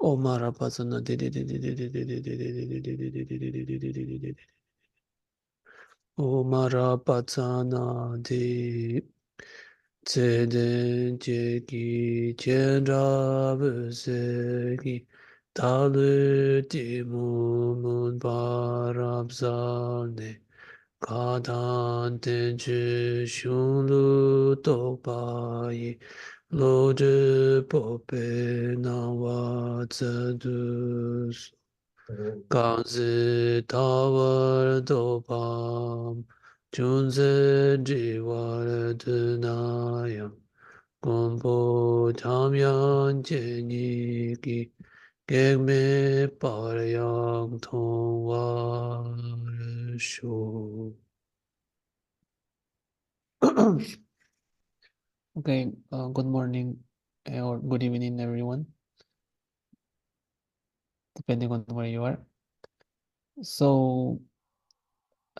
Omara Pasana Omara Patsana di Tseden Jeki Chendra Buseki Talu Timu Mun Parabzane Kadan Tenchu Shunlu Tokpayi Loje Pope Nawa Tsadus Kanzi Tawar Dopam Chunze Jiwar Dunayam Gompo Tamyan Jeniki Gegme Paryang Tongwar Shu. Okay, good morning or good evening, everyone, depending on where you are. So,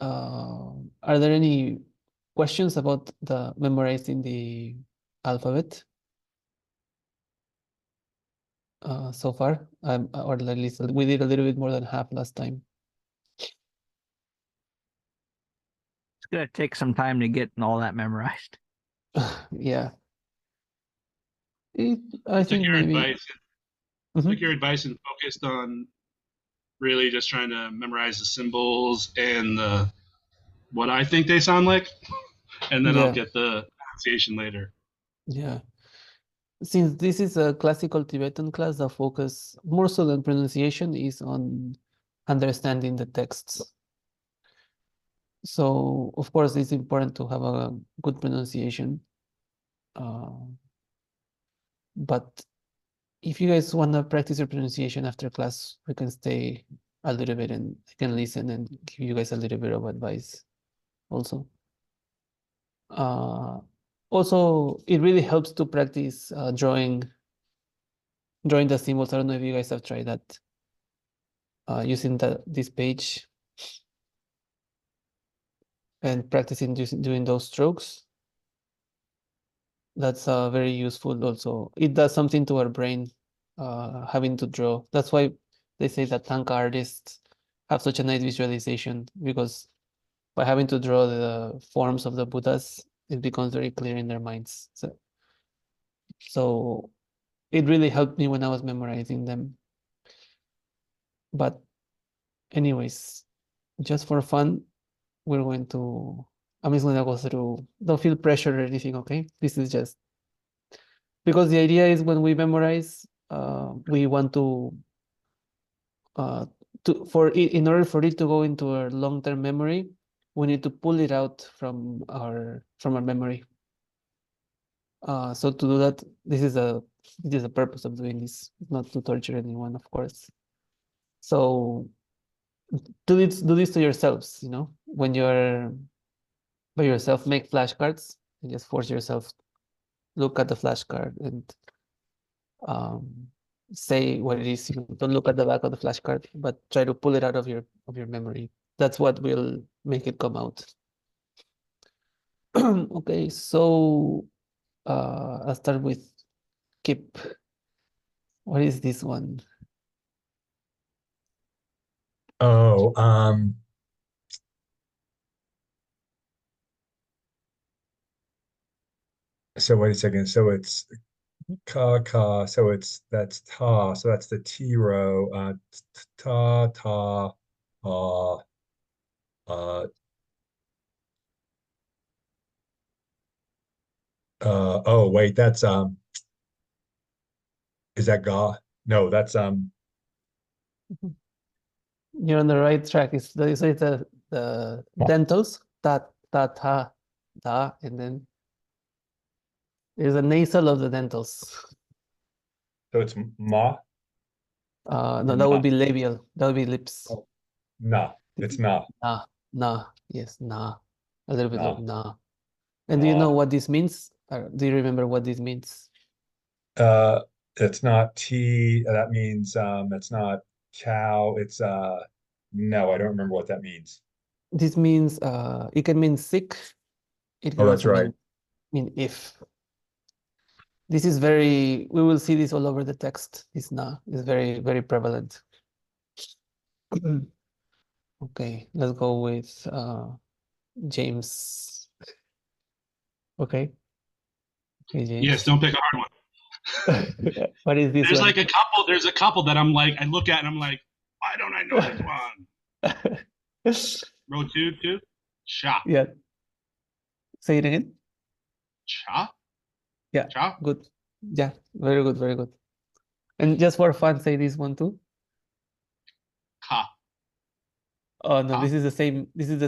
are there any questions about the memorizing the alphabet so far? Or at least we did a little bit more than half last time. It's gonna take some time to get all that memorized. Yeah. I Took think your maybe. advice. Mhm. Took your advice and focused on really just trying to memorize the symbols and what I think they sound like, and then I'll Yeah, get the pronunciation later. yeah. Since this is a classical Tibetan class, the focus more so than pronunciation is on understanding the texts. So, of course, it's important to have a good pronunciation. But if you guys want to practice your pronunciation after class, we can stay a little bit and I can listen and give you guys a little bit of advice also. Also, it really helps to practice drawing the symbols. I don't know if you guys have tried that using this page and practicing doing those strokes. That's very useful also. It does something to our brain, having to draw. That's why they say that Tanka artists have such a nice visualization, because by having to draw the forms of the Buddhas, it becomes very clear in their minds. So it really helped me when I was memorizing them. But anyways, just for fun, I'm just gonna go through, don't feel pressure or anything, okay? This is just, because the idea is when we memorize, we want uh, in order for it to go into our long-term memory, we need to pull it out from our memory. So to do that, this is the purpose of doing this, not to torture anyone, of course. So do this to yourselves, you know, when you're by yourself, make flashcards and just force yourself, look at the flashcard and um, say what it is. You don't look at the back of the flashcard, but try to pull it out of your memory. That's what will make it come out. Okay, so I'll start with Kip. What is this one? Oh, so wait a second. So it's ka. So that's ta. So that's the T row. Ta ta. Uh, uh, oh wait, that's is that ga? No, that's You're on the right track. It's the dentals, ta ta ta ta, and then there's a nasal of the dentals. so it's ma No, or that would na. be labial. That would be lips. Oh, na. It's na. Nah, nah, yes, nah. A little bit of Na. nah. And do you know Na. what this means? Or do you remember what this means? Uh, it's not T. That means it's not cow. It's no, I don't remember what that means. This means it can mean sick. It Oh, can that's also right. mean if. This is we will see this all over the text. This nah is very, very prevalent. Okay, let's go with James. Okay. Okay, Yes, James. don't pick a hard one. What is this There's one? like a couple. There's a couple that I'm like, I look at and I'm like, why don't I know this one? Row two, cha, Yeah. Say it again. cha, Yeah, cha, good. Yeah, very good, very good. And just for fun, say this one too. ka, Oh no, ka. this is the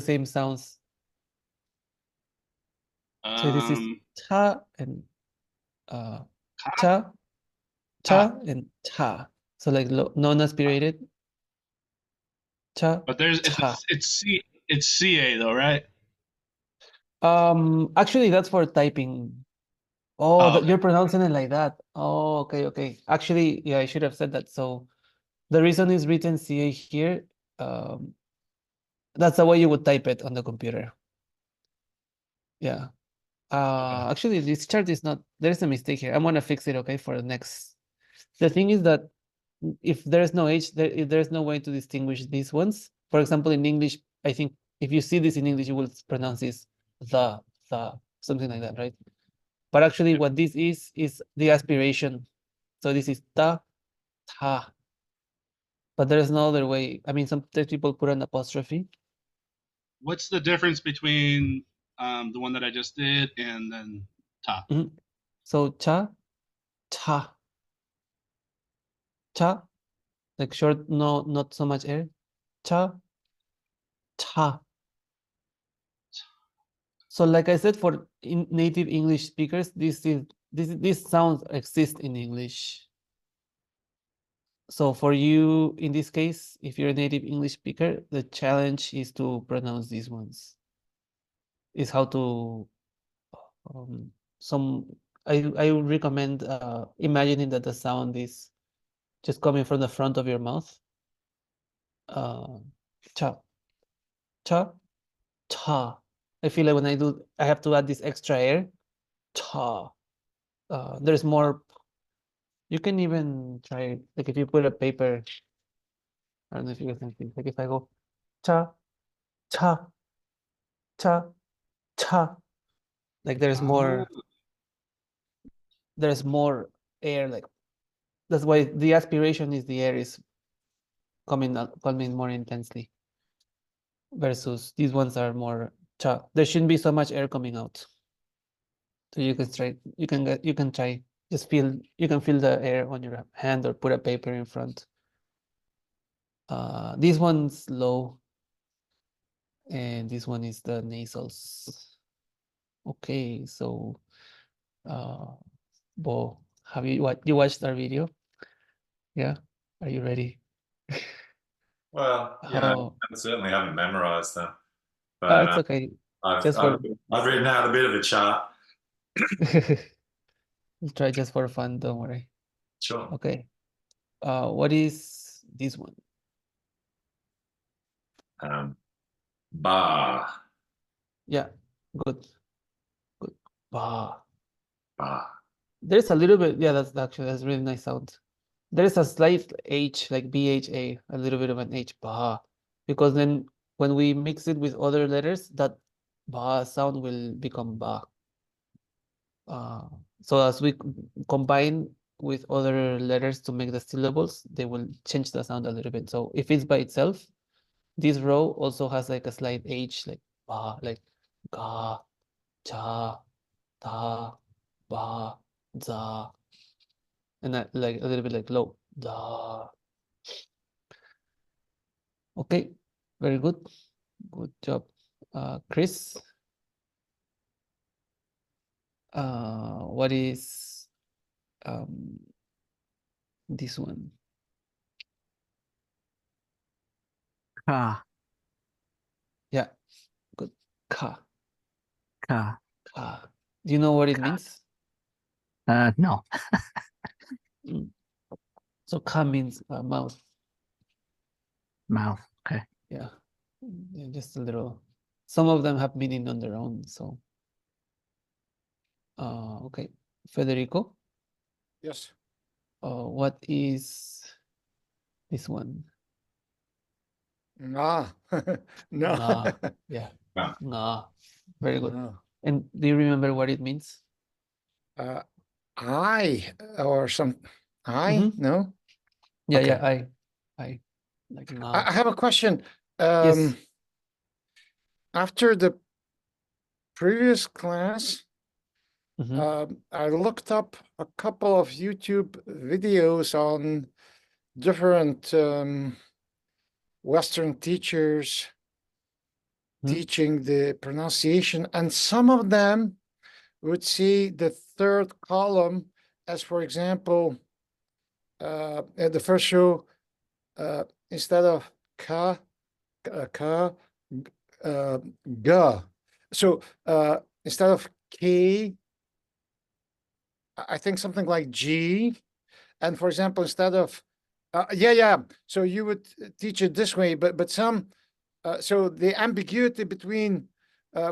same sounds. So this is Um, cha and uh ka, cha, ta. cha and cha. So like non-aspirated. Cha, But there's cha. it's ca though, right? Actually that's for typing. Oh, Oh, that okay. you're pronouncing it like that. Oh, okay, okay. Actually, yeah, I should have said that. So the reason is written CA here. Um, that's the way you would type it on the computer. Yeah. Okay. Actually, this chart is not, there's a mistake here. I'm gonna fix it, okay, for the next. The thing is that if there's no H, if there's no way to distinguish these ones. For example, in English, I think if you see this in English, you will pronounce this the, something like that, right? But actually, Yep. what this is the aspiration. So this is ta, ta. But there's no other way. I mean, sometimes people put an apostrophe. What's the difference between the one that I just did and then ta? Mhm. So cha, cha, cha, like short, no, not so much air. Cha, cha. So like I said, for native English speakers, these sounds exist in English. So for you, in this case, if you're a native English speaker, the challenge is to pronounce these ones. Is how to some I would recommend imagining that the sound is just coming from the front of your mouth. Cha, cha, cha. I feel like when I do, I have to add this extra air. Cha. There's more. You can even try like if you put a paper. I don't know if you guys can see. Like if I go cha, cha, cha, cha. Like Ah, there's more air. Like that's why the aspiration is the air is coming more intensely versus these ones are more cha. There shouldn't be so much air coming out. So you can try. You can try. Just feel. You can feel the air on your hand or put a paper in front. This one's low, and this one is the nasals. Okay, so Bo, have you watched our video? Yeah, are you ready? Well, Oh, I certainly haven't memorized them, but it's okay. I've, Just I've for I've written out a bit of a chart. we'll try just for fun, don't worry. Sure. Okay. What is this one? Bar, Yeah, good. Good. Bah. bar. There's a little bit, yeah, that's really nice sound. There's a slight H, like BHA, a little bit of an H, bah. Because then when we mix it with other letters, that bah sound will become bah. So as we combine with other letters to make the syllables, they will change the sound a little bit. So if it's by itself, this row also has like a slight H, like ba, like ga, cha, ta, ba, za, and that, like a little bit like low, da. Okay, very good. Good job. Chris, what is this one? Ka, Yeah, good. Ka, ka. ka. Do you know what it means? No. Mm. So ka means mouth. Mouth. Okay. Yeah. Yeah, just a little. Some of them have meaning on their own. So, okay. Federico, Yes. what is this one? Ah, no. Nga. Yeah. Ah. Nga. Very good. No. And do you remember what it means? I or some I Mhm. no. Yeah, Okay. yeah, I like I nga. have a question. Yes. After the previous class, Mhm. I looked up a couple of YouTube videos on different Western teachers Mhm. teaching the pronunciation, and some of them would see the third column as, for example, at the first show, instead of ka, ka, ga. So instead of k, I think something like g. And for example, instead of yeah. So you would teach it this way, but some so the ambiguity between,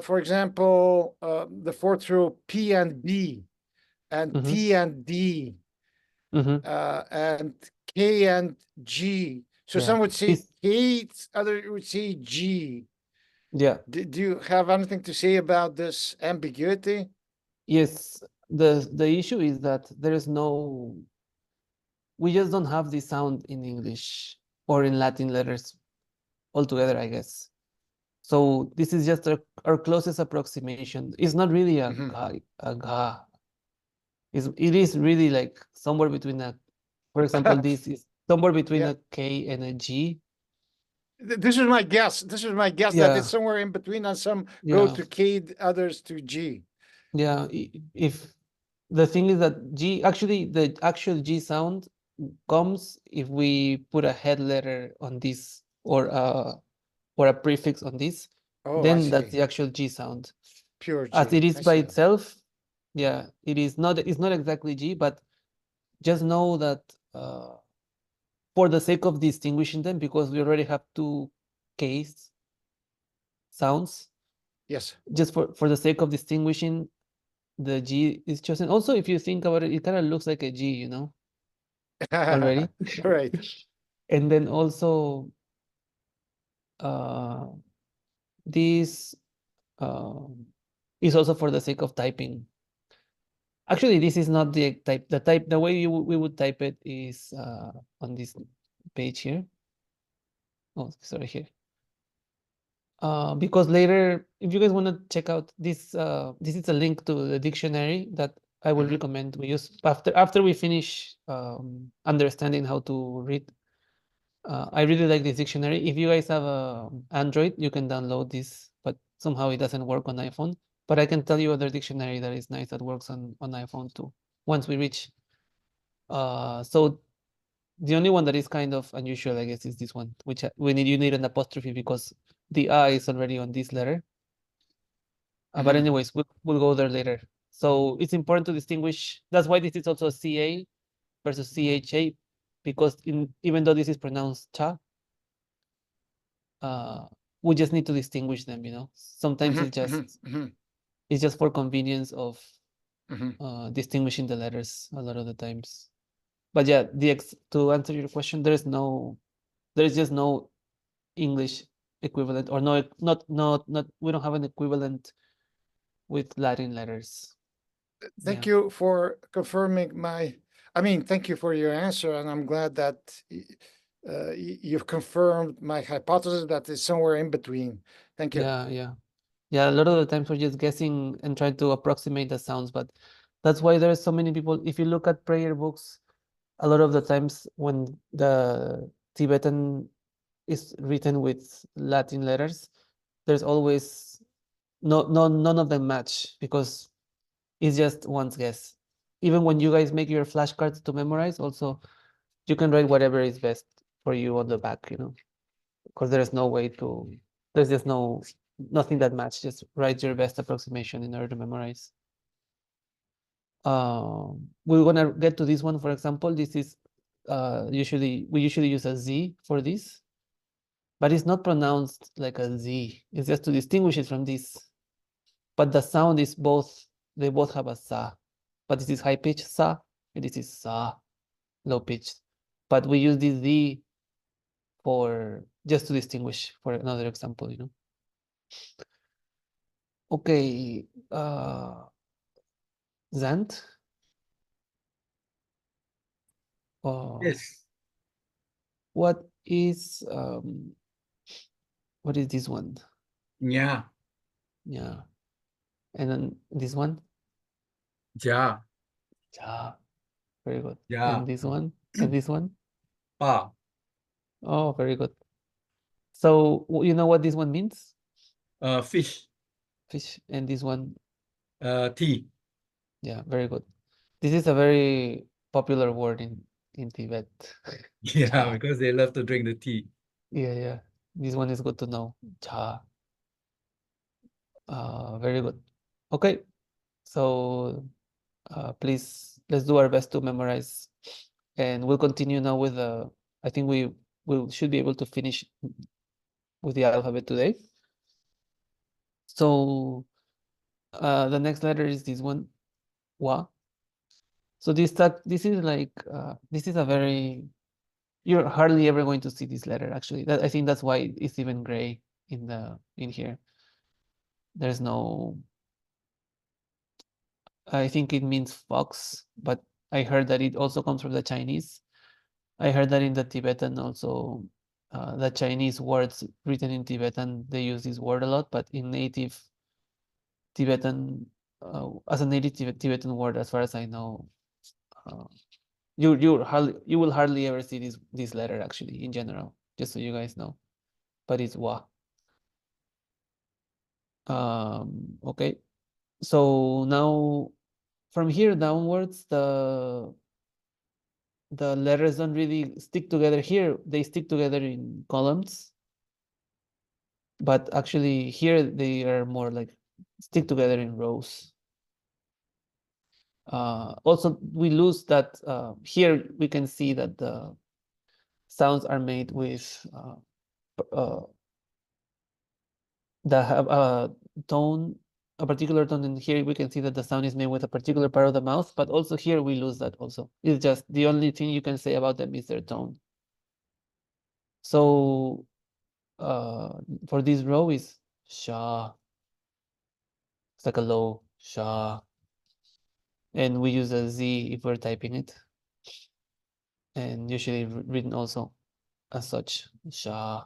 for example, the fourth row P and B, and Mhm. T and D, Mhm. and K and G. So Yeah. some would say This, K, other would say G. yeah. Do you have anything to say about this ambiguity? Yes. The issue is that there is no, we just don't have this sound in English or in Latin letters altogether, I guess. So this is just our closest approximation. It's not really a Mhm. ga, a ga. It is really like somewhere between a, for example, this is somewhere between Yeah. a K and a G. This is my guess. This is my guess that Yeah, it's somewhere in between, and some go yeah, to K, others to G. yeah. If the thing is that G, actually, the actual G sound comes if we put a head letter on this or a prefix on this, Oh, I then that's see. the actual G sound. Pure As it G. is I by see. itself, yeah, it is not. It's not exactly G, but just know that for the sake of distinguishing them, because we already have two case sounds, Yes. just for the sake of distinguishing, the G is chosen. Also, if you think about it, it kind of looks like a G, you know, already. Right. And then also, uh, this is also for the sake of typing. Actually, this is not the type. The way we would type it is on this page here. Oh, sorry, here. Because later, if you guys want to check out this, this is a link to the dictionary that I will Mhm. recommend we use after we finish understanding how to read. I really like this dictionary. If you guys have a Android, you can download this, but somehow it doesn't work on iPhone. But I can tell you other dictionary that is nice that works on iPhone too. Once we reach, so The only one that is kind of unusual, I guess, is this one, which you need an apostrophe because the A is already on this letter. But Mhm. anyways, we'll go there later. So it's important to distinguish. That's why this is also CA versus CHA, because even though this is pronounced cha, we just need to distinguish them. Sometimes Mhm, mhm, mhm, it's just for convenience of mhm. distinguishing the letters a lot of the times. But yeah, to answer your question, there is just no English equivalent, or no, not we don't have an equivalent with Latin letters. Thank Yeah. you for confirming thank you for your answer, and I'm glad that you've confirmed my hypothesis that is somewhere in between. Thank you. Yeah, a lot of the times we're just guessing and trying to approximate the sounds, but that's why there's so many people. If you look at prayer books, a lot of the times when the Tibetan is written with Latin letters, there's always none of them match because it's just one's guess. Even when you guys make your flashcards to memorize, also you can write whatever is best for you on the back, because there's just nothing that match. Just write your best approximation in order to memorize. We're gonna get to this one, for example. This is we usually use a Z for this, but it's not pronounced like a Z. It's just to distinguish it from this. But the sound is they both have a sa. But this is high pitch sa, and this is sa, low pitch. But we use this Z for just to distinguish for another example. Okay, Zant. Yes. What is this one? Yeah. Yeah. And then this one? Ja. Ja. Very good. Ja. And this one? And this one? Pa. Oh, very good. So you know what this one means? Fish. Fish. And this one? Tea. Yeah, very good. This is a very popular word in Tibet. Yeah, Ja. because they love to drink the tea. Yeah. This one is good to know. Ja. Very good. Okay. So please, let's do our best to memorize, and we'll continue now with I think we should be able to finish with the alphabet today. So the next letter is this one, wa. So this is like this is a very, you're hardly ever going to see this letter actually. I think that's why it's even gray in here. There's no, I think it means fox, but I heard that it also comes from the Chinese. I heard that in the Tibetan also, the Chinese words written in Tibetan, they use this word a lot, but in native Tibetan, as a native Tibetan word, as far as I know, uh, you will hardly ever see this letter actually in general, just so you guys know. But it's wa. Okay. So now from here downwards, the letters don't really stick together here. They stick together in columns. But actually here they are more like stick together in rows. Also, we lose that. Here we can see that the sounds are made with that have a tone, a particular tone, and here we can see that the sound is made with a particular part of the mouth, but also here we lose that also. It's just the only thing you can say about them is their tone. So for this row is sha. It's like a low sha. And we use a Z if we're typing it. And usually written also as such. Sha.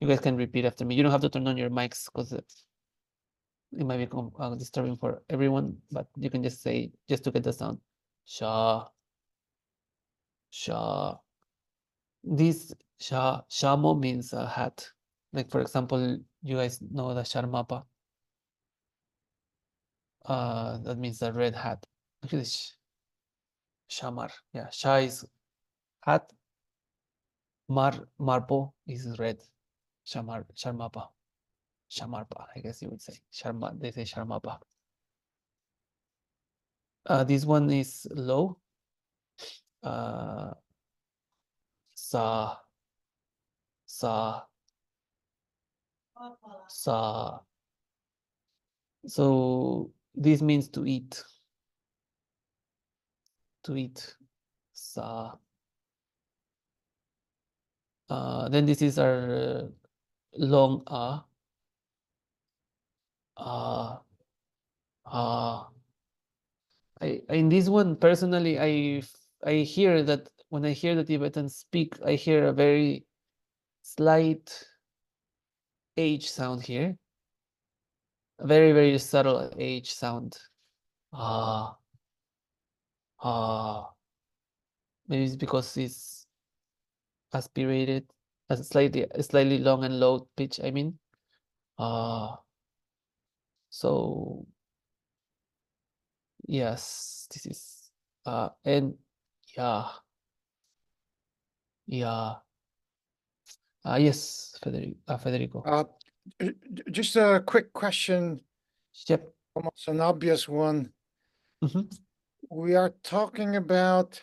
You guys can repeat after me. You don't have to turn on your mics because it might be disturbing for everyone, but you can just say, just to get the sound. Sha. Sha. This shamo means a hat. Like for example, you guys know the sharmapa. That means a red hat. Actually, shamar. Yeah, sha is At. Marpo is red. Sharmapa. Shamarpa, I guess you would say. Sharma, they say Sharmapa. This one is low. Sa. Sa. Sa. So this means to eat. To eat. Sa. Then this is our long in this one personally, I hear that when I hear the Tibetans speak, I hear a very slight H sound here, a very, very subtle H sound. Maybe it's because it's aspirated, as slightly long and low pitch, I mean. So yes, this is and yeah. Yes, Federico. Just a quick question, Yep. almost an obvious one. Mhm. We are talking about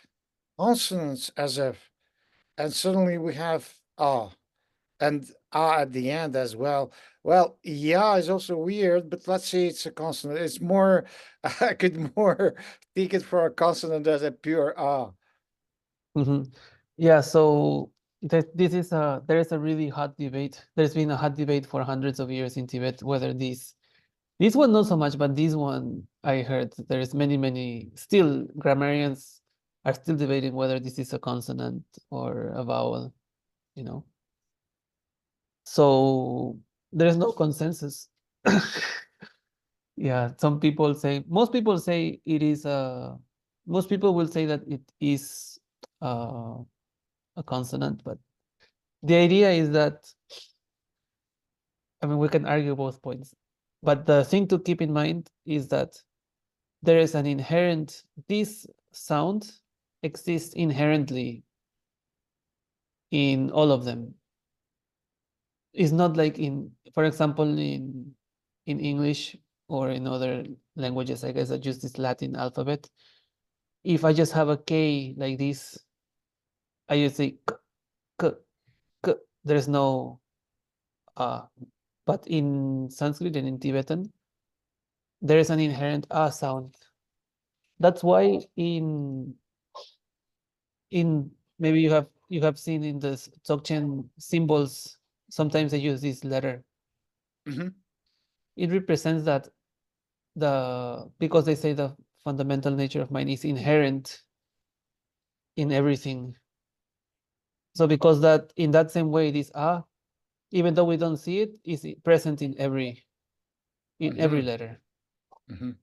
consonants as if, and suddenly we have and at the end as well. Well, yeah is also weird, but let's say it's a consonant. It's more, I could more take it for a consonant as a pure Mhm. Yeah, so this is there is a really hot debate. There's been a hot debate for hundreds of years in Tibet whether this one not so much, but this one I heard there is many still grammarians are still debating whether this is a consonant or a vowel, you know. So there is no consensus. Yeah, most people say it is most people will say that it is a consonant, but the idea is that, I mean, we can argue both points, but the thing to keep in mind is that there is an inherent, this sound exists inherently in all of them. It's not like for example, in English or in other languages, I guess, that use this Latin alphabet. If I just have a K like this, I just say k, k, k. There's no but in Sanskrit and in Tibetan, there is an inherent sound. That's why in maybe you have seen in the Dzogchen symbols, sometimes they use this letter. Mhm. It represents that because they say the fundamental nature of mind is inherent in everything. So because that in that same way, this even though we don't see it, is present in every letter. Mhm.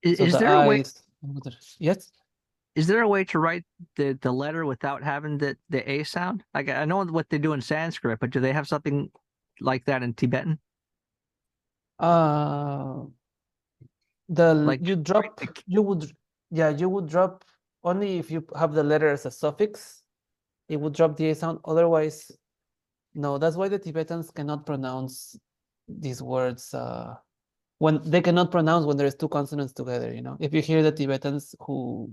So Is the there a way? eyes, yes. Is there a way to write the letter without having the A sound? Like I know what they do in Sanskrit, but do they have something like that in Tibetan? Like You drop, you would drop only if you have the letter as a suffix. It would drop the A sound. Otherwise, no. That's why the Tibetans cannot pronounce these words when they cannot pronounce when there's two consonants together. You know, if you hear the Tibetans who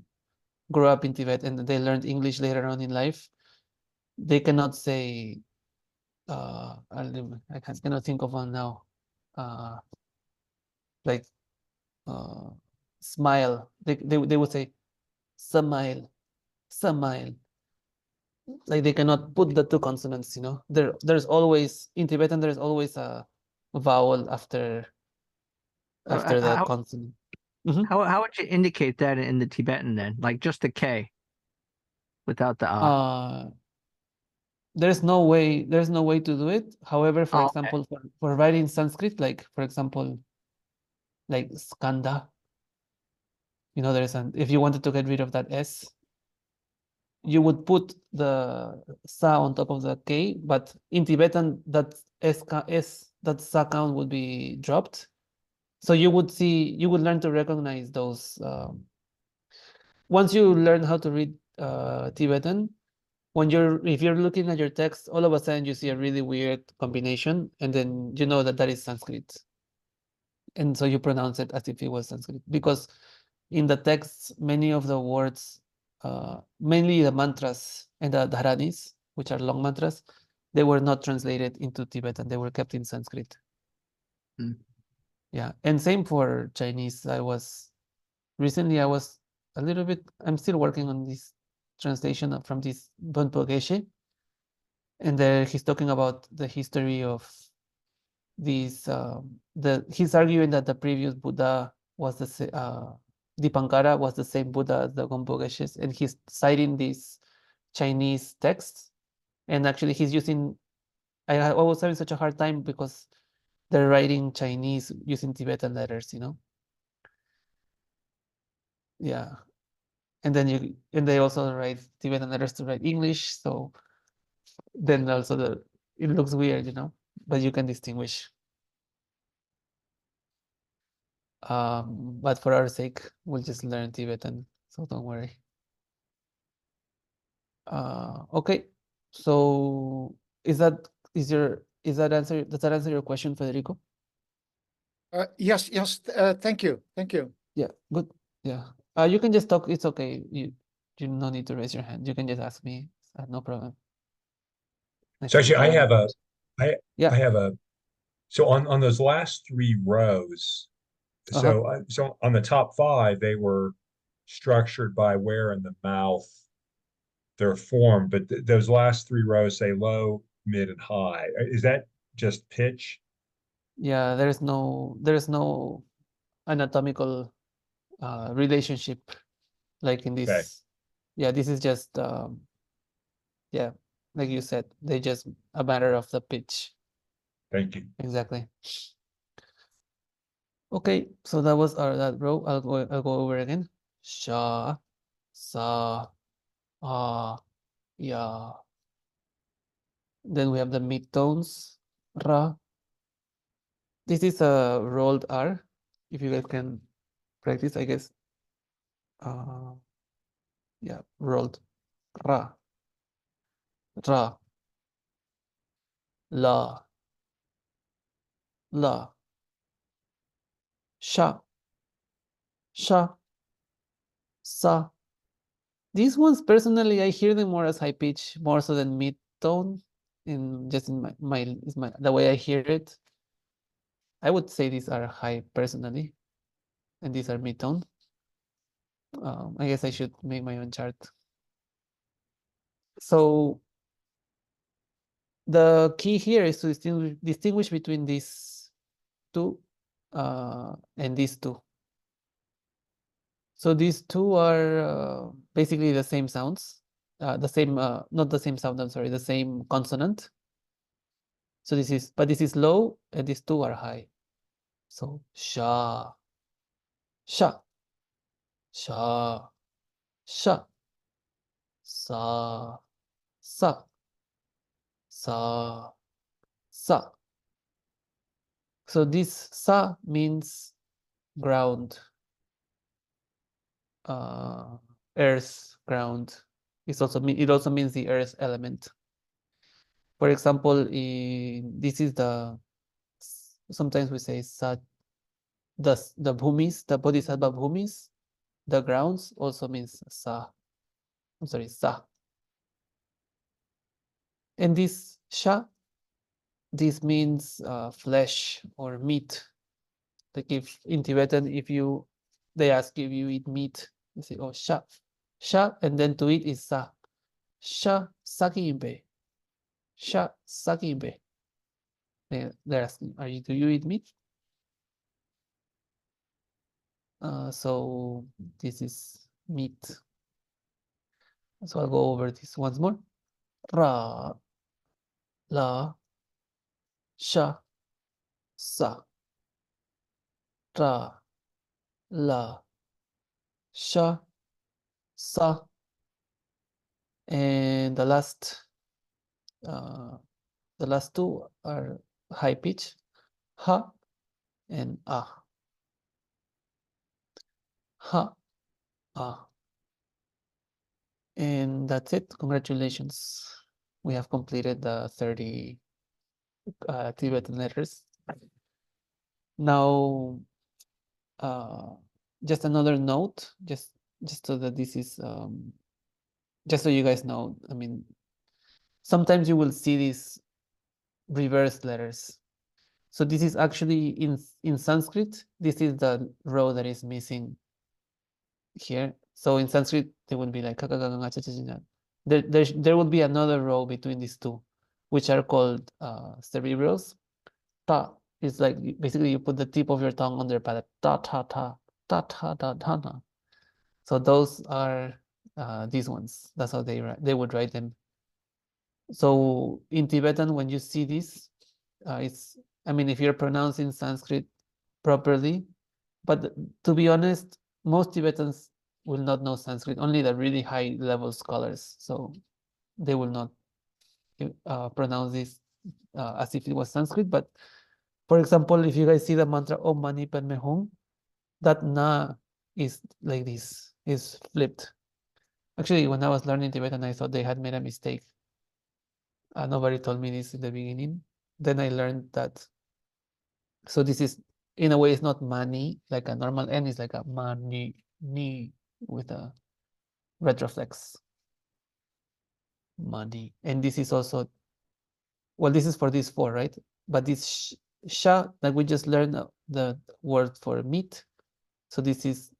grew up in Tibet and they learned English later on in life, they cannot say. I cannot think of one now. Like smile. They would say smile, smile. Like they cannot put the two consonants, you know. There's always in Tibetan there's always a vowel after the how consonant. Mhm. how would you indicate that in the Tibetan then? Like just a K without the A. There's no way to do it. However, for Oh, okay. example, for writing Sanskrit, like for example, like skanda, you know, there's an if you wanted to get rid of that S, you would put the sa on top of the K, but in Tibetan that that sa count would be dropped. So you would learn to recognize those. Once you learn how to read Tibetan, if you're looking at your text, all of a sudden you see a really weird combination, and then you know that that is Sanskrit. And so you pronounce it as if it was Sanskrit, because in the texts, many of the words, mainly the mantras and the dharanis, which are long mantras, they were not translated into Tibetan. They were kept in Sanskrit. Mm. Yeah, and same for Chinese. Recently I was a little bit, I'm still working on this translation from this Bonpo Geshe, and there he's talking about the history of these. He's arguing that the previous Buddha was Dipankara was the same Buddha as the Bonpo Geshes, and he's citing these Chinese texts, and actually he's using. I was having such a hard time because they're writing Chinese using Tibetan letters, you know. Yeah, and then they also write Tibetan letters to write English, so then also it looks weird, you know, but you can distinguish. But for our sake, we'll just learn Tibetan, so don't worry. Okay, so does that answer your question, Federico? Yes, thank you. Yeah, good. Yeah. You can just talk. It's okay. You no need to raise your hand. You can just ask me. No problem. So actually, I have a, I Yeah. I have a. So on those last three rows, so on the top five, they were structured by where in the mouth they're formed, but those last three rows say low, mid, and high. Is that just pitch? Yeah, there's no anatomical relationship like in Okay, this. Yeah, this is just yeah, like you said, they just a matter of the pitch. thank you. Exactly. Okay, so that was that row. I'll go over again. Sha, sa, ah, ya. Then we have the midtones. Ra. This is a rolled R. If you guys can practice, I guess. Yeah, rolled. Ra, ra, la, la, sha, sha, sa. These ones, personally, I hear them more as high pitch, more so than mid tone. In the way I hear it, I would say these are high personally, and these are mid tone. I guess I should make my own chart. So the key here is to distinguish between these two and these two. So these two are basically the same sounds, not the same sound, I'm sorry, the same consonant. So this is low, and these two are high. So sha, sha, sha, sha, sa, sa, sa, sa. So this sa means ground, earth, ground. It also means the earth element. For example, this is sometimes we say sa, the bhumis, the bodhisattva bhumis, the grounds also means sa. I'm sorry, sa. And this sha, this means flesh or meat. Like if in Tibetan, they ask if you eat meat, you say, oh, sha. Sha, and then to eat is sa. Sha sakimbe. Sha sakimbe. They're asking, do you eat meat? So this is meat. So I'll go over this once more. Ra, la, sha, sa. Ra, la, sha, sa. And the last two are high pitch, ha and ah. Ha, ah. And that's it. Congratulations. We have completed the 30 Tibetan letters. Now, just another note, just so that this is, just so you guys know, I mean, sometimes you will see these reverse letters. So this is actually in Sanskrit, this is the row that is missing here. So in Sanskrit, they will be like there will be another row between these two, which are called cerebrals. Ta is like basically you put the tip of your tongue on their palate. Ta ta ta ta ta ta ta ta. So those are these ones. That's how they would write them. So in Tibetan, when you see this, it's, I mean, if you're pronouncing Sanskrit properly, but to be honest, most Tibetans will not know Sanskrit, only the really high level scholars. So they will not pronounce this as if it was Sanskrit. But for example, if you guys see the mantra Om Mani Padme Hum, that na is like this, is flipped. Actually, when I was learning Tibetan, I thought they had made a mistake. Nobody told me this in the beginning. Then I learned that. So this is, in a way, it's not mani, like a normal N, is like a mani, ni, with a retroflex. Mani. And this is also, well, this is for these four, right? But this sha, like we just learned the word for meat. So this is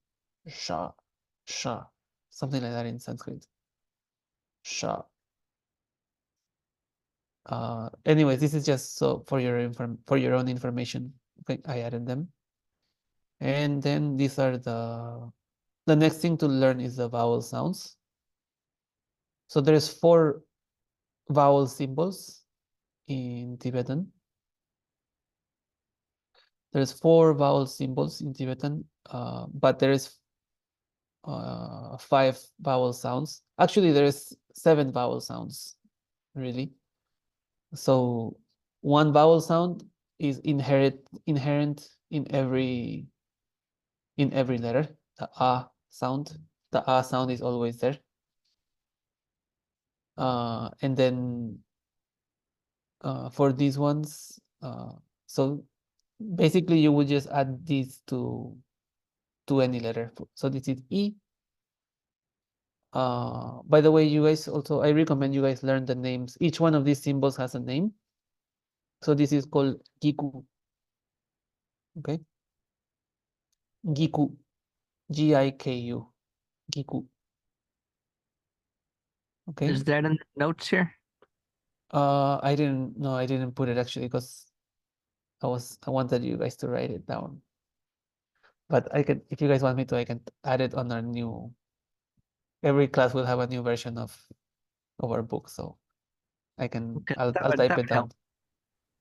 sha, sha, something like that in Sanskrit. Sha. Anyways, this is just so for your own information. Okay, I added them. And then these are the next thing to learn is the vowel sounds. So there's 4 vowel symbols in Tibetan. There's 4 vowel symbols in Tibetan, but there's 5 vowel sounds. Actually, there's 7 vowel sounds, really. So one vowel sound is inherent in every letter. The a sound. The a sound is always there. And then for these ones, so basically you would just add these to any letter. So this is E. By the way, you guys also, I recommend you guys learn the names. Each one of these symbols has a name. So this is called Giku. Okay. Giku. Giku. Giku. Okay. Is that in the notes here? I didn't put it actually because I wanted you guys to write it down. But I can, if you guys want me to, I can add it on our new, every class will have a new version of our book. So I can, Okay, I'll that would type it down. help.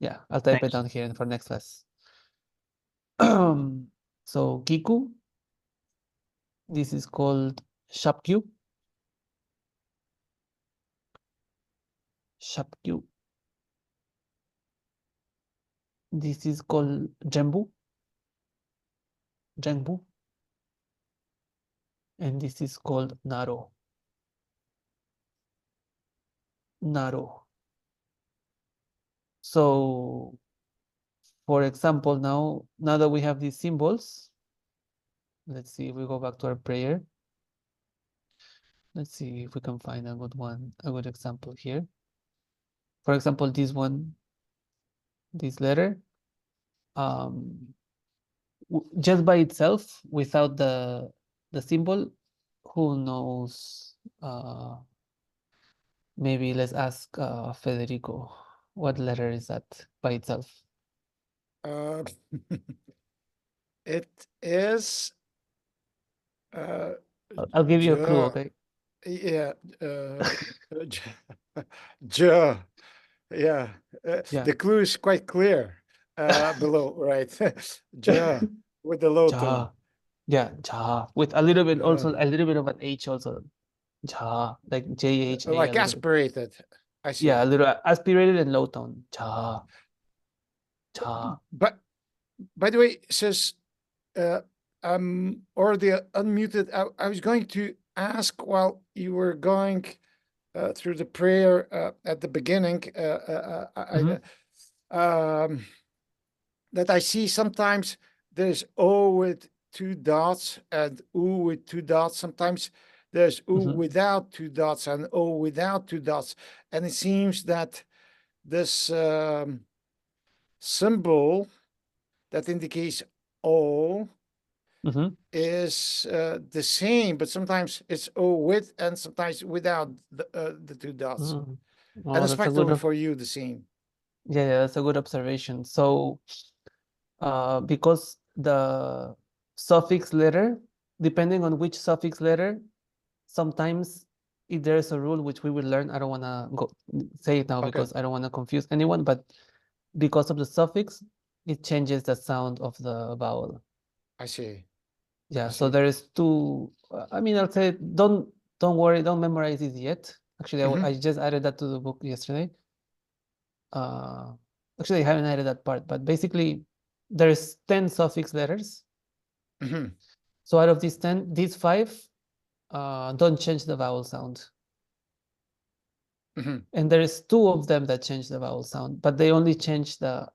Yeah, I'll type it Thanks. down here for next class. So Giku, this is called Shapkyu. Shapkyu. This is called Jembu. Jembu. And this is called Naro. Naro. So, for example, now that we have these symbols, let's see if we go back to our prayer. Let's see if we can find a good one, a good example here. For example, this one, this letter, just by itself, without the symbol, who knows? Maybe let's ask Federico. What letter is that by itself? Uh, it is. I'll give you a clue, Ja. okay? Yeah. Ja. Yeah. Yeah. The clue is quite clear below, right? Ja with the low Ja. tone. Yeah, ja. With a little bit also, Ja. a little bit of an H also. Ja, like JHA a Like little bit. aspirated. I see. Yeah, a little aspirated and low tone. Ja. Ja. But by the way, says I'm already unmuted. I was going to ask while you were going through the prayer at the beginning. That I see sometimes there's O with 2 dots and U with 2 dots. Sometimes there's U without 2 dots and O without 2 dots. And it seems that this symbol that indicates O is the same, but sometimes it's O with and sometimes without the 2 dots. And Oh, the that's a good spectrum for you the same. yeah, that's a good observation. So because the suffix letter, depending on which suffix letter, sometimes if there's a rule which we will learn, I don't want to go say it now Okay. because I don't want to confuse anyone, but because of the suffix, it changes the sound of the vowel. I see. Yeah, I so see. there is two. I mean, I'll say don't worry, don't memorize it yet. Actually, I just added that to the book yesterday. Actually, I haven't added that part, but basically, there's 10 suffix letters. So out of these 10, these 5 don't change the vowel sound. And there's 2 of them that change the vowel sound, but they only change the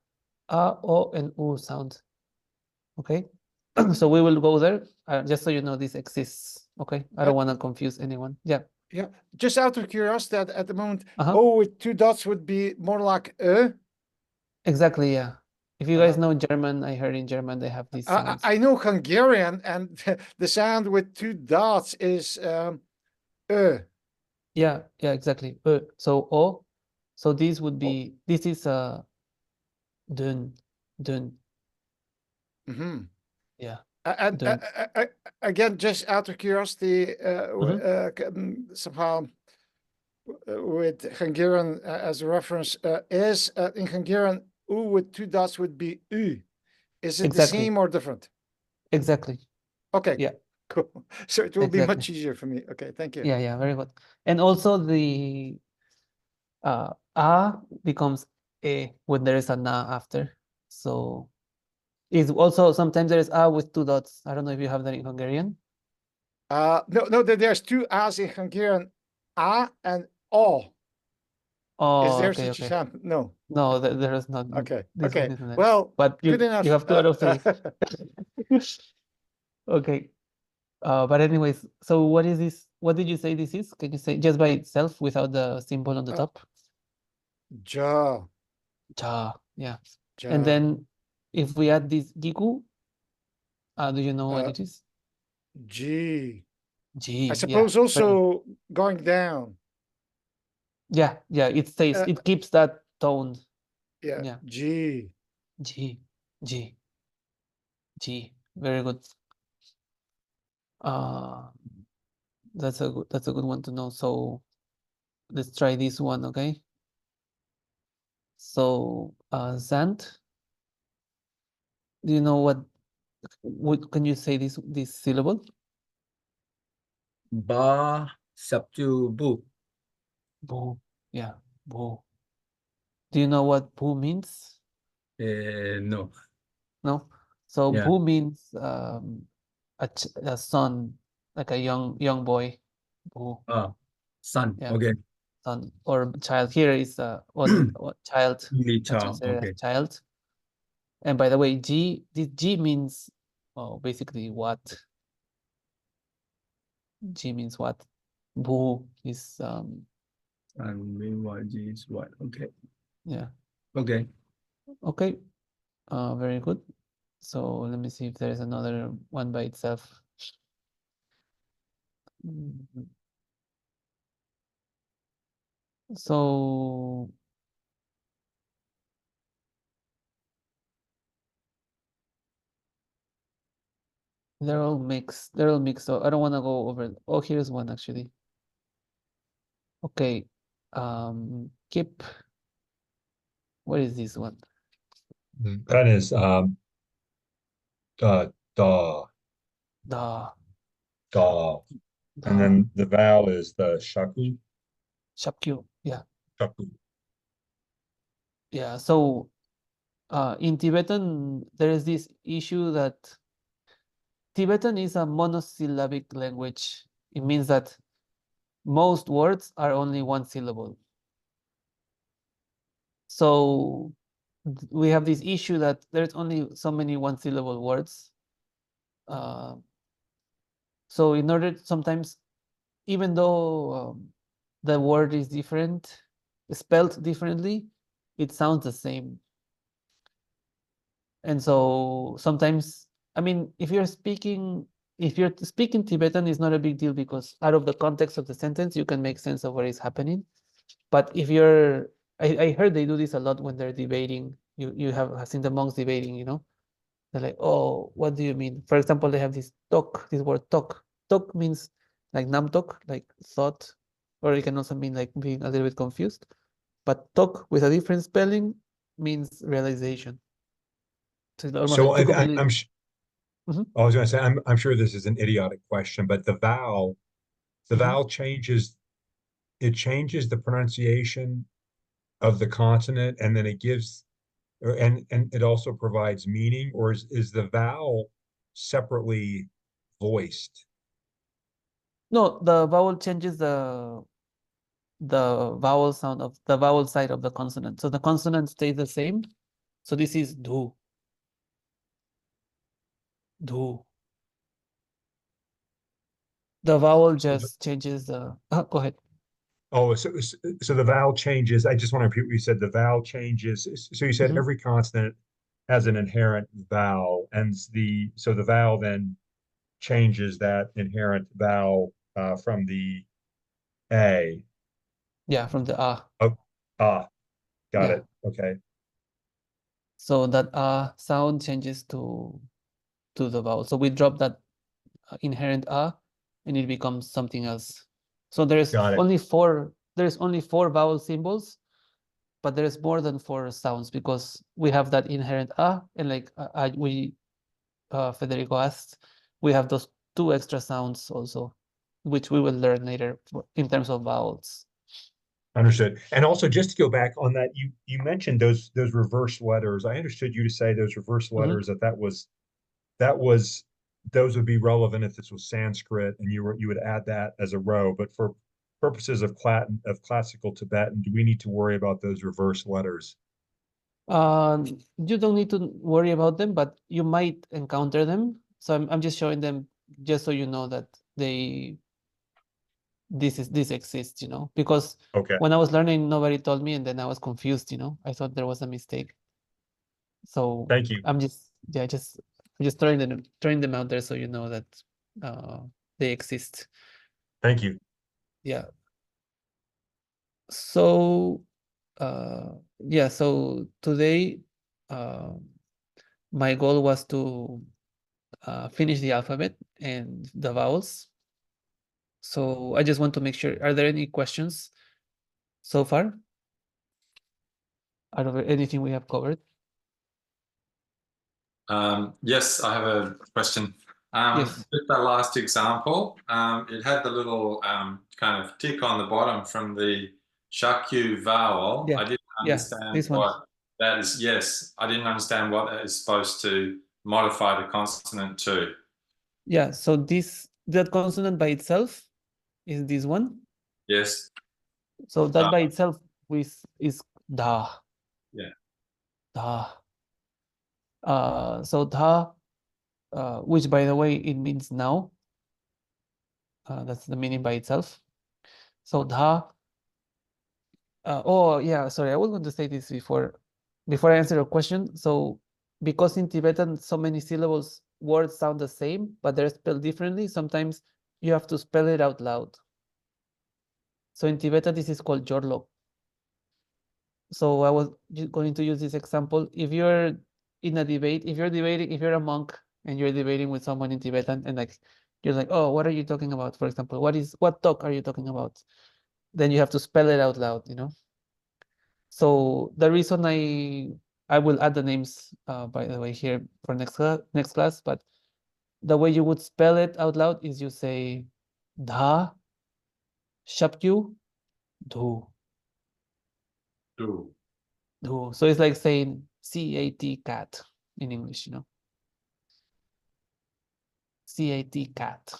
A, O, and U sound. Okay? So we will go there, just so you know this exists. Okay? I don't want to confuse anyone. Yeah. Yeah. Just out of curiosity, at the moment, Uh-huh. O with 2 dots would be more like Exactly, yeah. If you guys know German, I heard in German they have these sounds. I know Hungarian, and the sound with 2 dots is Yeah, exactly. So O. So this would be, this is dun, dun. Yeah. And Dun. again, just out of curiosity, somehow with Hungarian as a reference, is in Hungarian U with 2 dots would be U. Is it the Exactly. same or different? Exactly. Okay. Yeah. Cool. So it will be Exactly. much easier for me. Okay, thank you. Yeah, very good. And also the A becomes E when there is a na after. So is also sometimes there is A with 2 dots. I don't know if you have that in Hungarian. No, there's 2 A's in Hungarian, A and O. Oh, Is there okay, such a sound? No. No, there is not. Okay. This one Okay. isn't there. Well, But good enough. you have 2 out of 3. Okay. But anyways, so what is this? What did you say this is? Can you say just by itself without the symbol on the top? Ja. Ja, yeah. Ja. And then if we add this gigu, do you know what it is? G. G, I yeah. suppose also going down. Yeah, it stays. It keeps that tone. Yeah. Yeah. G. G, G, G. Very good. That's a good one to know. So let's try this one, okay? So Zand, do you know what can you say this syllable? Ba subto bu. Bu, yeah, bu. Do you know what bu means? No. No. So Yeah. bu means a son, like a young boy. Bu, Son. yeah, Okay. son or child. Here is what child. Only That's child. translated Okay. as child. And by the way, this G means basically what? G means what? Bu is And meanwhile, G is what? Okay. yeah. Okay. Okay. Very good. So let me see if there is another one by itself. So they're all mixed. They're all mixed. So I don't want to go over. Oh, here's one actually. Okay. Keep. What is this one? That is da, Da. da. And Da. then the vowel is the shaku. Shapkyu. Yeah. Shaku. Yeah. So in Tibetan, there is this issue that Tibetan is a monosyllabic language it means that most words are only one syllable. So we have this issue that there's only so many one syllable words. So in order, sometimes, even though the word is different, spelled differently, it sounds the same. And so sometimes, I mean, if you're speaking Tibetan, it's not a big deal because out of the context of the sentence, you can make sense of what is happening. But if you're, I heard they do this a lot when they're debating. You have seen the monks debating, you know? They're like, oh, what do you mean? For example, they have this word tok. Tok means like namtok, like thought, or it can also mean like being a little bit confused. But tok with a different spelling means realization. So it's almost So like two I, completely. I'm Mhm. I was going to say, I'm sure this is an idiotic question, but the Mhm. vowel changes, it changes the pronunciation of the consonant, and then it gives, and it also provides meaning, or is the vowel separately voiced? No, the vowel changes the vowel sound of the vowel side of the consonant. So the consonant stays the same. So this is do, do. The vowel just changes the. Go ahead. Oh, so the vowel changes. I just want to repeat what you said. The vowel changes. So you said Mhm. every consonant has an inherent vowel, and the vowel then changes that inherent vowel from the A. Yeah, from the Oh, ah, got yeah. it. Okay, So that sound changes to the vowel. So we drop that inherent and it becomes something else. So got it. there's only four vowel symbols, but there's more than four sounds because we have that inherent and like Federico asked, we have those two extra sounds also, which we will learn later in terms of vowels. Understood. And also, just to go back on that, you mentioned those reverse letters. I understood you to say those reverse Mhm. letters that was those would be relevant if this was Sanskrit, and you would add that as a row. But for purposes of classical Tibetan, do we need to worry about those reverse letters? You don't need to worry about them, but you might encounter them. So I'm just showing them just so you know that this exists, you know, because Okay, when I was learning, nobody told me, and then I was confused, you know. I thought there was a mistake. So thank you. I'm just throwing them out there so you know that uh, they exist. Thank you. Yeah. So yeah, so today my goal was to finish the alphabet and the vowels. So I just want to make sure, are there any questions so far out of anything we have covered? Yes, I have a question. Yes. With that last example, it had the little kind of tick on the bottom from the Shakyu vowel. Yeah. I didn't Yeah. understand This one. what that is. Yes, I didn't understand what that is supposed to modify the consonant to. Yeah. So that consonant by itself is this one. Yes. So that by itself is da. Yeah. Da. So da, which by the way, it means now. That's the meaning by itself. So da. Oh yeah, sorry, I was going to say this before I answer your question. So because in Tibetan so many syllables, words sound the same, but they're spelled differently, sometimes you have to spell it out loud. So in Tibetan, this is called jorlok. So I was going to use this example. If you're in a debate, if you're a monk and you're debating with someone in Tibetan and like you're like, oh, what are you talking about? For example, what talk are you talking about? Then you have to spell it out loud, you know? So the reason I will add the names by the way here for next class, but the way you would spell it out loud is you say dha shapyu dhu Do. dhu. So it's like saying cat in English, you know. Cat.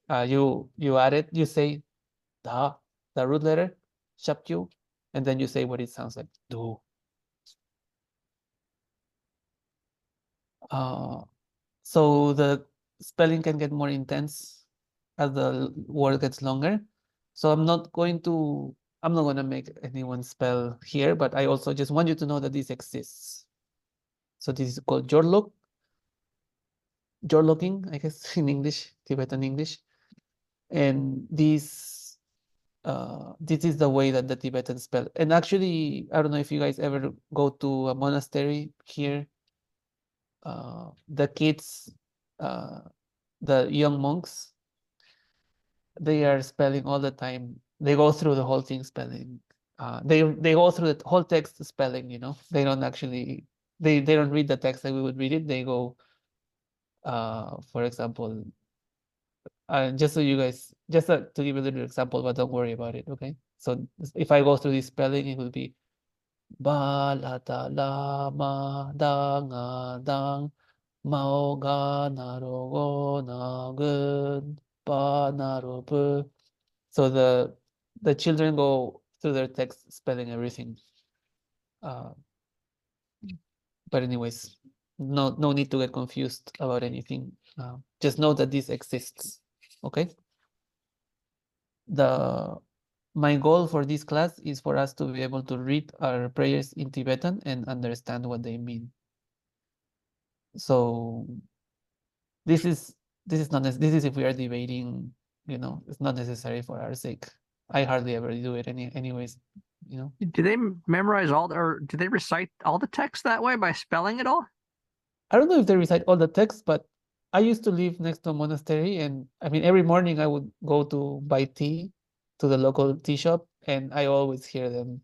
you add it, you say da, the root letter, shapkyu, and then you say what it sounds like, do. So the spelling can get more intense as the word gets longer. So I'm not going to make anyone spell here, but I also just want you to know that this exists. So this is called jorlooking, I guess, in English, Tibetan English. And this is the way that the Tibetans spell. And actually, I don't know if you guys ever go to a monastery here. The kids, the young monks, they are spelling all the time. They go through the whole thing spelling. They go through the whole text spelling, you know. They don't actually they don't read the text like we would read it. They go, for example, just so you guys, just to give you a little example, but don't worry about it, okay? So if I go through this spelling, it will be ba la da la ma da nga dang mao ga na ro go na gun ba na ro bu. So the children go through their text spelling everything. But anyways, no need to get confused about anything. Just know that this exists, okay? My goal for this class is for us to be able to read our prayers in Tibetan and understand what they mean. So this is not this is if we are debating, you know, it's not necessary for our sake. I hardly ever do it anyways, you know. Do they memorize or do they recite all the text that way by spelling it all? I don't know if they recite all the texts, but I used to live next to a monastery, and I mean every morning I would go to buy tea to the local tea shop, and I always hear them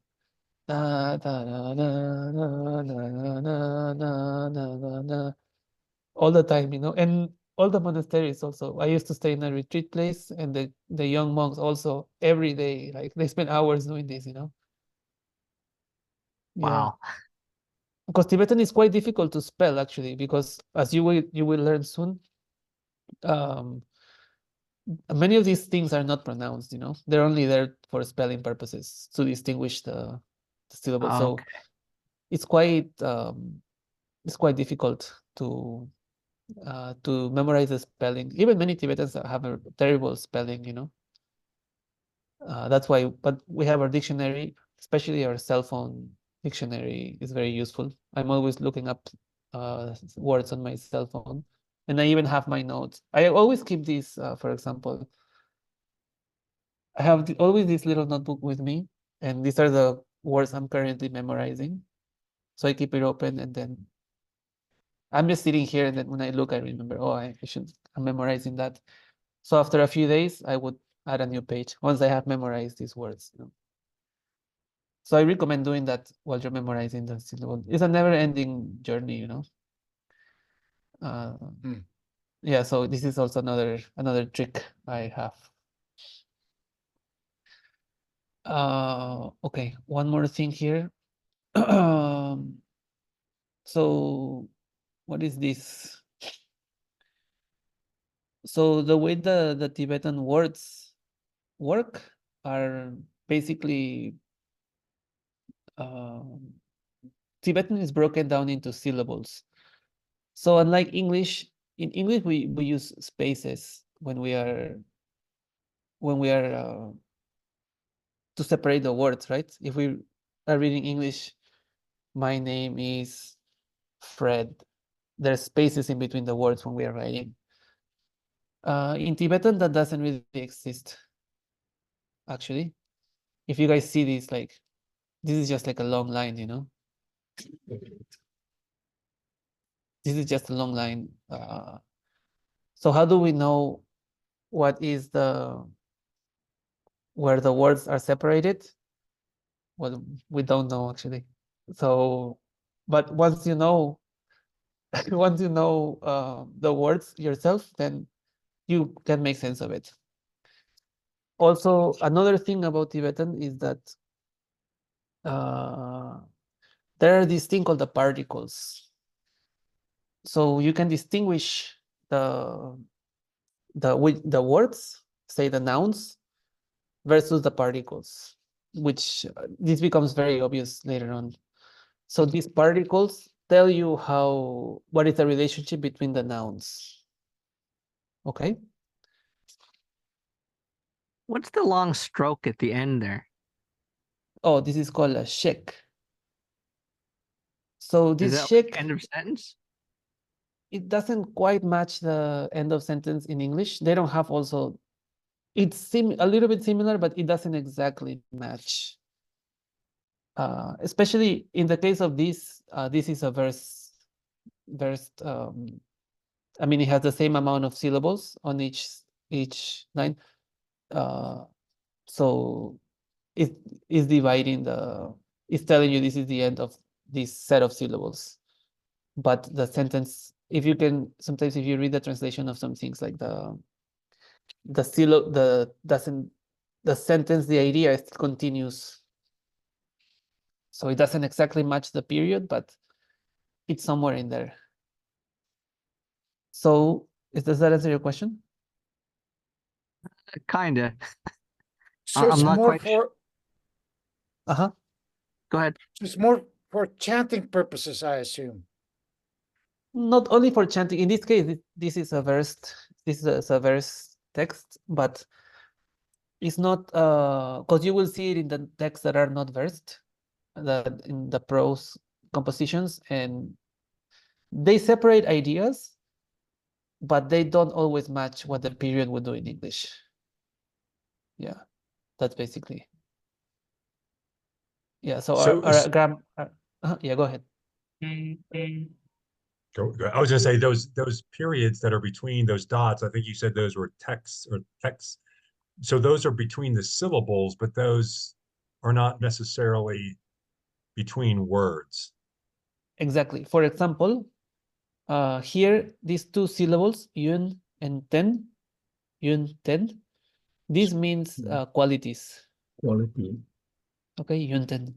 na, da, na, na, na, na, na, na, na, na, all the time, you know. And all the monasteries also. I used to stay in a retreat place, and the young monks also every day, like they spend hours doing this, you know. Yeah. Wow. Because Tibetan is quite difficult to spell actually, because as you will learn soon, many of these things are not pronounced, you know. They're only there for spelling purposes to distinguish the syllables. So Okay. it's quite difficult to memorize the spelling. Even many Tibetans have a terrible spelling, you know. That's why, but we have our dictionary, especially our cell phone dictionary is very useful. I'm always looking up words on my cell phone, and I even have my notes. I always keep these, for example, I have always this little notebook with me, and these are the words I'm currently memorizing. So I keep it open, and then I'm just sitting here, and then when I look, I remember, oh, I'm memorizing that. So after a few days, I would add a new page once I have memorized these words. You know? So I recommend doing that while you're memorizing the syllable. It's a never-ending journey, you know. Yeah. So this is also another trick I have. Okay. One more thing here. So what is this? So the way the Tibetan words work are basically Tibetan is broken down into syllables. So unlike English, in English we use spaces when we are to separate the words, right? If we are reading English, my name is Fred. There's spaces in between the words when we are writing. In Tibetan, that doesn't really exist. Actually, if you guys see this, like this is just like a long line, you know. This is just a long line. So how do we know what is where the words are separated? Well, we don't know actually. So, but once you know, once you know the words yourself, then you can make sense of it. Also, another thing about Tibetan is that there are this thing called the particles. So you can distinguish the the words, say the nouns, versus the particles, which this becomes very obvious later on. So these particles tell you what is the relationship between the nouns. Okay. What's the long stroke at the end there? Oh, this is called a shek. So Is this that shek, end of sentence? it doesn't quite match the end of sentence in English. They don't have also, it's a little bit similar, but it doesn't exactly match. Especially in the case of this is a verse. I mean, it has the same amount of syllables on each line. So it is dividing it's telling you this is the end of this set of syllables. But the sentence, sometimes if you read the translation of some things like the sentence, the idea is continues. So it doesn't exactly match the period, but it's somewhere in there. So does that answer your question? Kinda. So I'm it's not more quite for Go ahead. it's more for chanting purposes, I assume. Not only for chanting. In this case, this is a verse. This is a verse text, but it's not because you will see it in the texts that are not versed, in the prose compositions, and they separate ideas, but they don't always match what the period would do in English. Yeah, that's basically. Yeah. So our yeah, go ahead. I was gonna say those periods that are between those dots, I think you said those were texts or texts. So those are between the syllables, but those are not necessarily between words. Exactly. For example, here these two syllables, yun and ten, this means qualities. Quality. Okay, yun ten.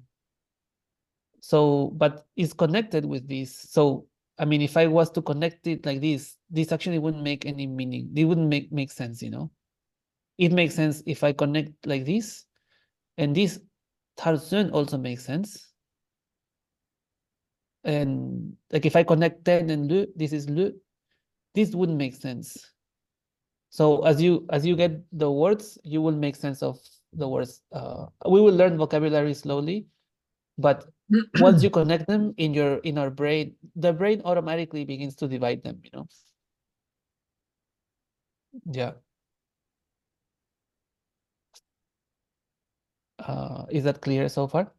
So, but it's connected with this. So, I mean, if I was to connect it like this actually wouldn't make any meaning. It wouldn't make sense, you know. It makes sense if I connect like this, and this Tarzun also makes sense. And like if I connect ten and lu, this is lu, this wouldn't make sense. So as you get the words, you will make sense of the words. We will learn vocabulary slowly, but once you connect them in our brain, the brain automatically begins to divide them, you know. Yeah. Is that clear so far?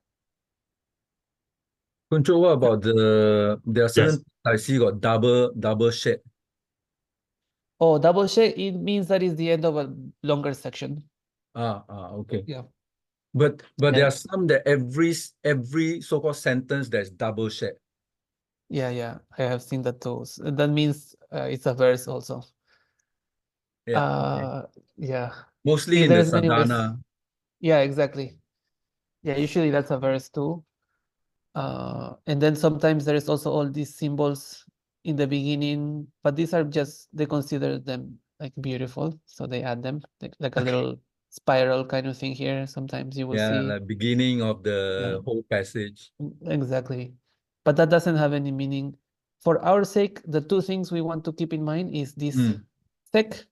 Control, what about there are certain I see got double shed. Oh, double check, it means that is the end of a longer section. Okay. Yeah. But there Yeah. are some that every so-called sentence there's double shed. Yeah, I have seen that too. That means it's a verse also. Yeah. Yeah. Mostly in the There's many ways. sadhana. Yeah, exactly. Yeah, usually that's a verse too. And then sometimes there is also all these symbols in the beginning, but these are just, they consider them like beautiful, so they add them like a little spiral kind of thing here. Sometimes you will Yeah, see. like beginning of the whole passage. Exactly. But that doesn't have any meaning. For our sake, the two things we want to keep in mind is this tek,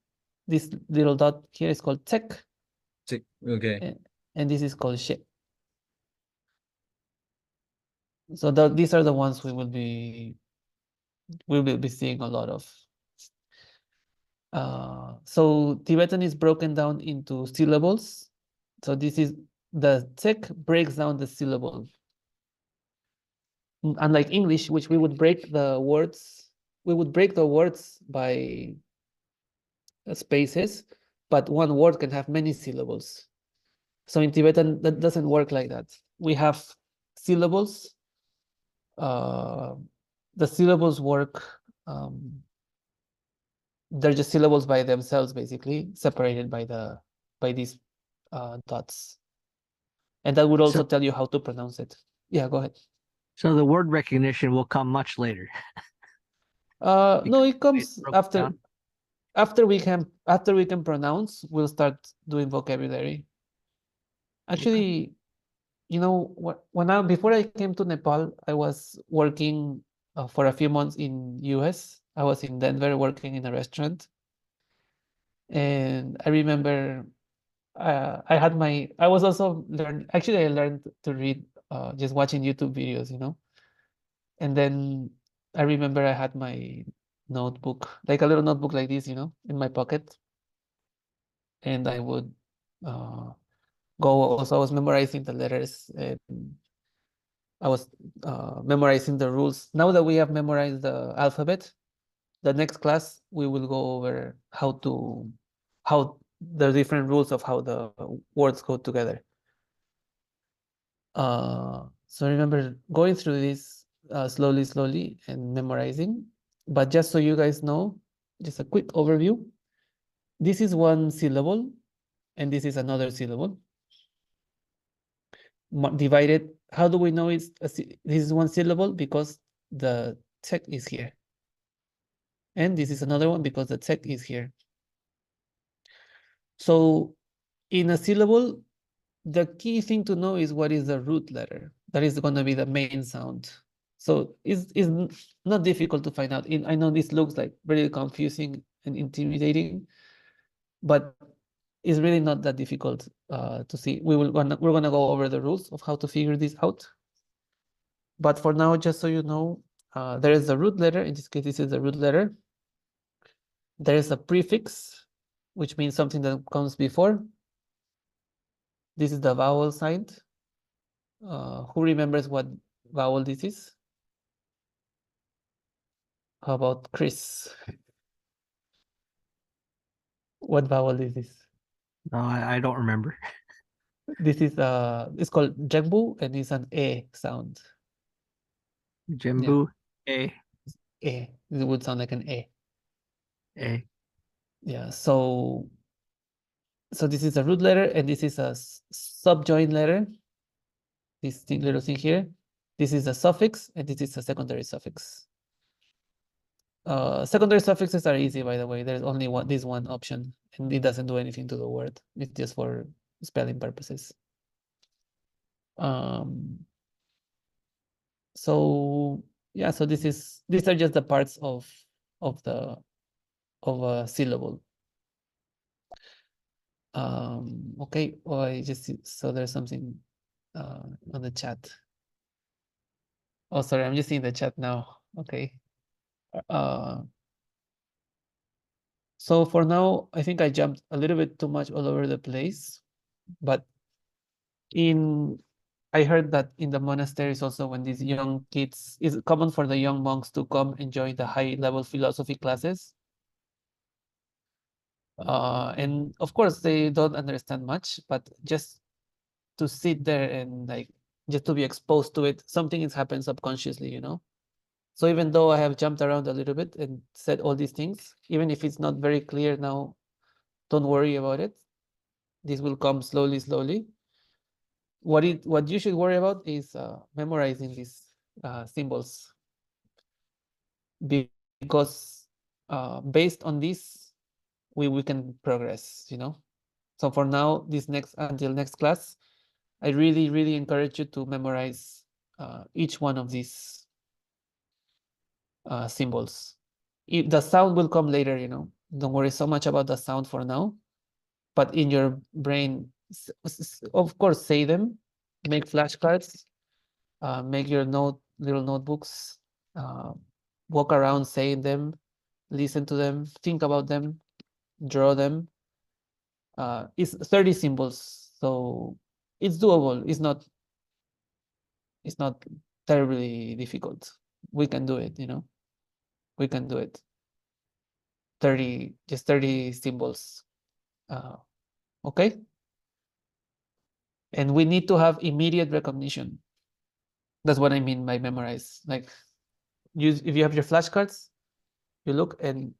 this little dot here is called tek, Okay. and this is called she. So these are the ones we will be seeing a lot of. So Tibetan is broken down into syllables. So this is the tek breaks down the syllable. Unlike English, which we would break the words by spaces, but one word can have many syllables. So in Tibetan, that doesn't work like that. We have syllables. The syllables work. They're just syllables by themselves, basically separated by these dots, and that would also tell you how to pronounce it. Yeah, go ahead. So the word recognition will come much later. No, it It's comes broken after. down. after we can pronounce, we'll start doing vocabulary. Actually, you know, before I came to Nepal, I was working for a few months in US. I was in Denver working in a restaurant, and I remember I was also I learned to read just watching YouTube videos, you know. And then I remember I had my notebook, like a little notebook like this, you know, in my pocket, and I would go. Also, I was memorizing the letters, and I was memorizing the rules. Now that we have memorized the alphabet, the next class we will go over how the different rules of how the words go together. So I remember going through this slowly and memorizing. But just so you guys know, just a quick overview. This is one syllable, and this is another syllable. Divided. How do we know this is one syllable? Because the tek is here. And this is another one because the tek is here. So in a syllable, the key thing to know is what is the root letter. That is going to be the main sound. So it's not difficult to find out. I know this looks like very confusing and intimidating, but it's really not that difficult to see. We're gonna go over the rules of how to figure this out. But for now, just so you know, there is a root letter. In this case, this is the root letter. There is a prefix, which means something that comes before. This is the vowel sign. Who remembers what vowel this is? How about Chris? What vowel is this? No, I don't remember. This is it's called jengbu, and it's an a sound. Jimbu, A, A. It would sound like an a. A. Yeah. So this is a root letter, and this is a subjoined letter. This little thing here. This is a suffix, and this is a secondary suffix. Secondary suffixes are easy, by the way. There's only this one option, and it doesn't do anything to the word. It's just for spelling purposes. So yeah, so these are just the parts of a syllable. Okay, oh, I just saw there's something on the chat. Oh, sorry, I'm just seeing the chat now. Okay. So for now, I think I jumped a little bit too much all over the place, but I heard that in the monasteries also, when these young kids, it's common for the young monks to come and join the high level philosophy classes. And of course they don't understand much, but just to sit there and like just to be exposed to it, something is happening subconsciously, you know. So even though I have jumped around a little bit and said all these things, even if it's not very clear now, don't worry about it. This will come slowly. What you should worry about is memorizing these symbols, because based on this we can progress, you know. So for now, until next class, I really encourage you to memorize each one of these symbols. The sound will come later, you know. Don't worry so much about the sound for now, but in your brain, of course, say them, make flashcards, make your little notebooks, walk around saying them, listen to them, think about them, draw them. It's 30 symbols, so it's doable. It's not terribly difficult. We can do it, you know. We can do it. 30 symbols. Okay. And we need to have immediate recognition. That's what I mean by memorize. Like, if you have your flashcards, you look and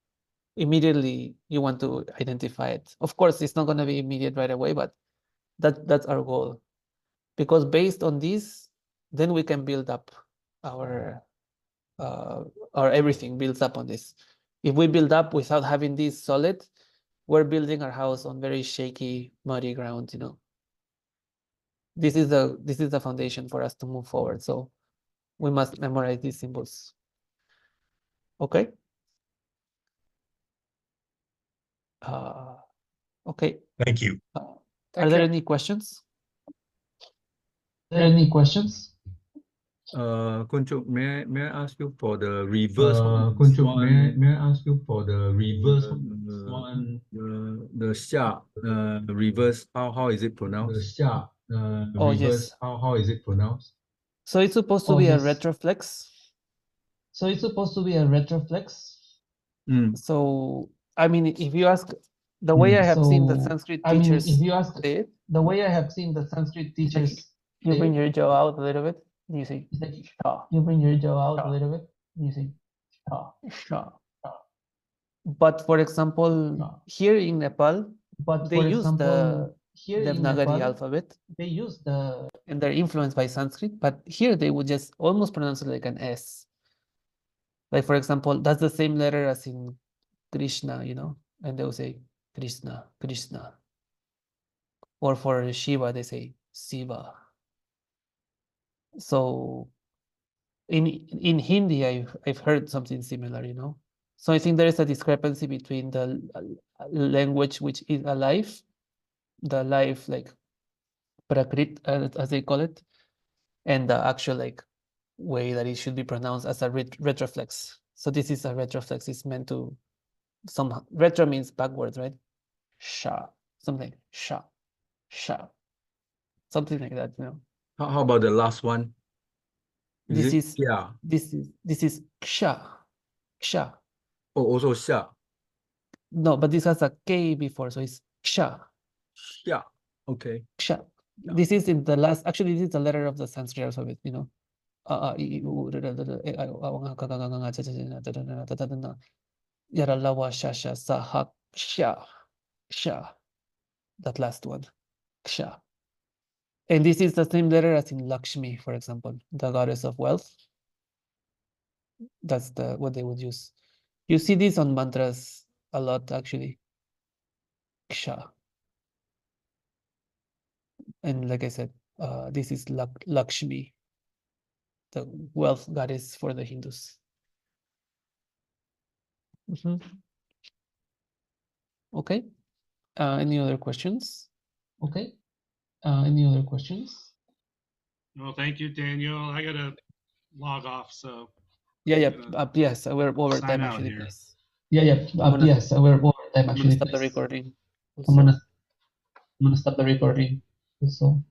immediately you want to identify it. Of course, it's not going to be immediate right away, but that's our goal. Because based on this, then we can build up our everything builds up on this. If we build up without having this solid, we're building our house on very shaky, muddy ground, you know. This is the foundation for us to move forward. So we must memorize these symbols. Okay. Okay. Thank you. Are Thank there you. any questions? Are there any questions? Kunchuk, may I ask you for the reverse one? Kunchuk, One, may I ask you for the reverse one? the xia, reverse, how is it The pronounced? xia, Oh, reverse, yes. how is it pronounced? So it's supposed to Oh, be a yes. retroflex. So it's supposed to be a retroflex. Mm. So, I mean, if you ask, the way I have seen the Sanskrit I mean, teachers if you ask, say it, the way I have seen the Sanskrit it's like teachers you say bring it, your jaw out a little bit, and you say, it's like sha, you bring your jaw out sha, a little bit, and you say, sha, sha. sha, But for example, sha. here in Nepal, But they for use example, the here in Devanagari Nepal, alphabet, they use the, and they're influenced by Sanskrit, but here they would just almost pronounce it like an S. Like, for example, that's the same letter as in Krishna, you know, and they'll say Krishna, Krishna. Or for Shiva, they say Siva. So in Hindi, I've heard something similar, you know. So I think there is a discrepancy between the language which is alive, the life like prakrit, as they call it, and the actual like way that it should be pronounced as a retroflex. So this is a retroflex. It's meant to somehow retro means backwards, right? Sha, something sha, sha, something like that, you know. How about the last one? This it is xia? this is ksha, ksha. Oh, also xia. No, but this has a K before, so it's ksha, Xia. Okay. ksha. Yeah. This is in the last, actually, this is the letter of the Sanskrit alphabet, you know. Yaralawa shasha saha ksha, ksha. That last one, ksha. And this is the same letter as in Lakshmi, for example, the goddess of wealth. That's what they would use. You see this on mantras a lot, actually. Ksha. And like I said, this is Lakshmi, the wealth goddess for the Hindus. Okay. Any other questions? okay. Any other questions? No, thank you, Daniel. I gotta log off, so Yeah, yeah. gonna Yes, we're over sign time out actually, here. please. Yeah. I'm gonna, Yes, we're over time I'm gonna actually. stop the Please. recording. I'm Also, gonna stop the recording. So.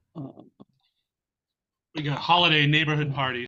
We got holiday neighborhood party.